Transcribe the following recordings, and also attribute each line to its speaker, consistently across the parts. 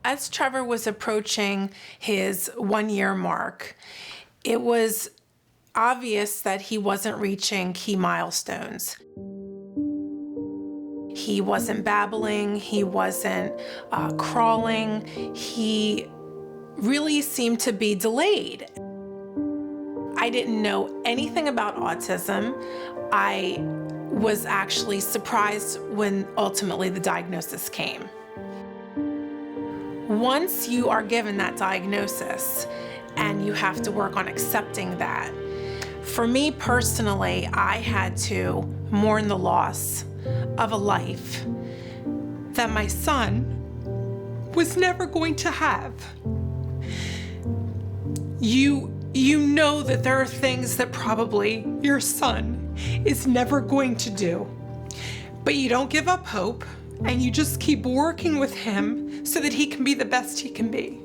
Speaker 1: As Trevor was approaching his 1-year mark, it was obvious that he wasn't reaching key milestones. He wasn't babbling, he wasn't crawling, he really seemed to be delayed. I didn't know anything about autism. I was actually surprised when ultimately the diagnosis came. Once you are given that diagnosis and you have to work on accepting that, for me personally, I had to mourn the loss of a life that my son was never going to have. You know that there are things that probably your son is never going to do, but you don't give up hope and you just keep working with him so that he can be the best he can be.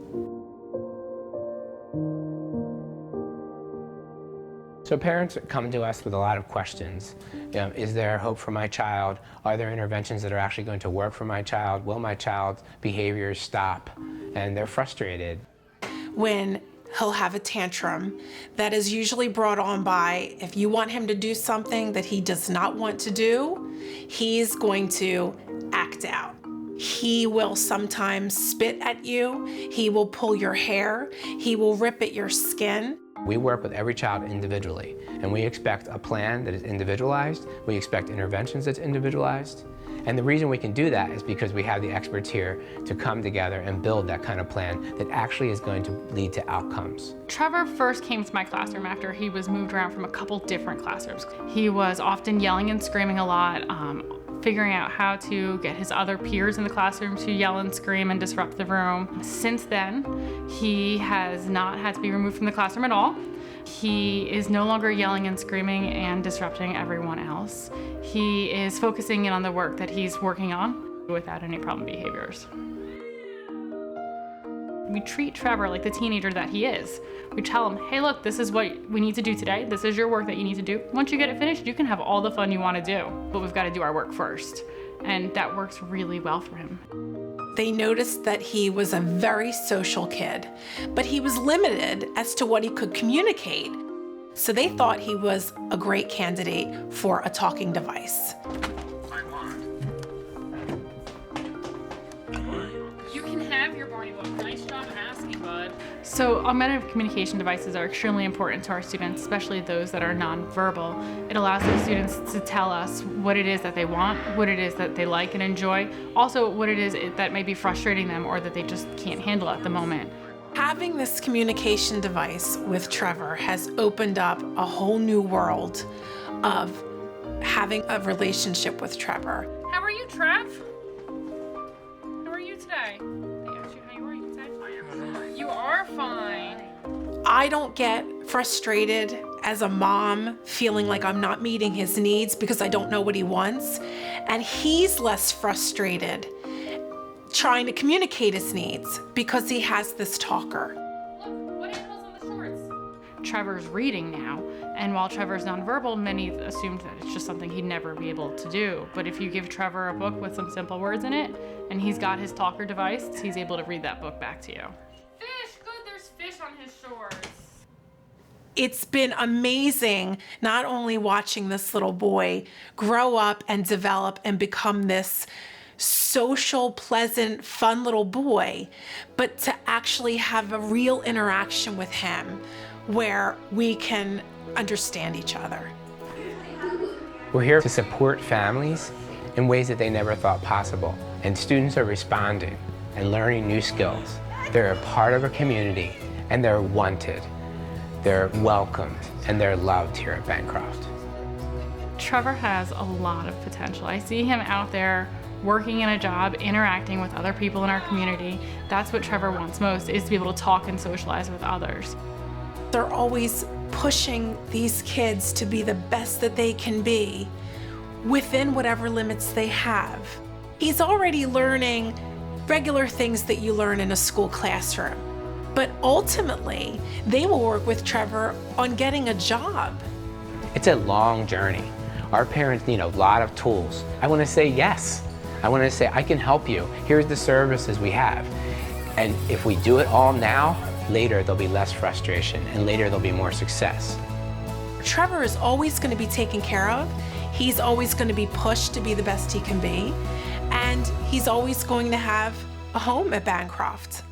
Speaker 2: So parents come to us with a lot of questions. Is there hope for my child? Are there interventions that are actually going to work for my child? Will my child's behaviors stop? And they're frustrated.
Speaker 1: When he'll have a tantrum that is usually brought on by, if you want him to do something that he does not want to do, he's going to act out. He will sometimes spit at you, he will pull your hair, he will rip at your skin.
Speaker 2: We work with every child individually, and we expect a plan that is individualized. We expect interventions that's individualized. And the reason we can do that is because we have the experts here to come together and build that kind of plan that actually is going to lead to outcomes.
Speaker 3: Trevor first came to my classroom after he was moved around from a couple different classrooms. He was often yelling and screaming a lot, figuring out how to get his other peers in the classroom to yell and scream and disrupt the room. Since then, he has not had to be removed from the classroom at all. He is no longer yelling and screaming and disrupting everyone else. He is focusing in on the work that he's working on without any problem behaviors. We treat Trevor like the teenager that he is. We tell him, hey look, this is what we need to do today. This is your work that you need to do. Once you get it finished, you can have all the fun you want to do, but we've got to do our work first. And that works really well for him.
Speaker 1: They noticed that he was a very social kid, but he was limited as to what he could communicate. So they thought he was a great candidate for a talking device.
Speaker 3: You can have your Barney book. Nice job asking, bud. So augmentative communication devices are extremely important to our students, especially those that are nonverbal. It allows those students to tell us what it is that they want, what it is that they like and enjoy, also what it is that may be frustrating them or that they just can't handle at the moment.
Speaker 1: Having this communication device with Trevor has opened up a whole new world of having a relationship with Trevor.
Speaker 3: How are you, Trev? How are you today? They asked you how you are. You said, you are fine.
Speaker 1: I don't get frustrated as a mom feeling like I'm not meeting his needs because I don't know what he wants. And he's less frustrated trying to communicate his needs because he has this talker.
Speaker 3: Look, what animal's on the shorts? Trevor's reading now, and while Trevor's nonverbal, many assumed that it's just something he'd never be able to do. But if you give Trevor a book with some simple words in it, and he's got his talker device, he's able to read that book back to you. Fish, good, there's fish on his shorts.
Speaker 1: It's been amazing not only watching this little boy grow up and develop and become this social, pleasant, fun little boy, but to actually have a real interaction with him where we can understand each other.
Speaker 2: We're here to support families in ways that they never thought possible. And students are responding and learning new skills. They're a part of a community and they're wanted. They're welcomed and they're loved here at Bancroft.
Speaker 3: Trevor has a lot of potential. I see him out there working in a job, interacting with other people in our community. That's what Trevor wants most, is to be able to talk and socialize with others.
Speaker 1: They're always pushing these kids to be the best that they can be within whatever limits they have. He's already learning regular things that you learn in a school classroom, but ultimately, they will work with Trevor on getting a job.
Speaker 2: It's a long journey. Our parents need a lot of tools. I want to say yes. I want to say, I can help you. Here's the services we have. And if we do it all now, later there'll be less frustration, and later there'll be more success.
Speaker 1: Trevor is always going to be taken care of. He's always going to be pushed to be the best he can be. And he's always going to have a home at Bancroft.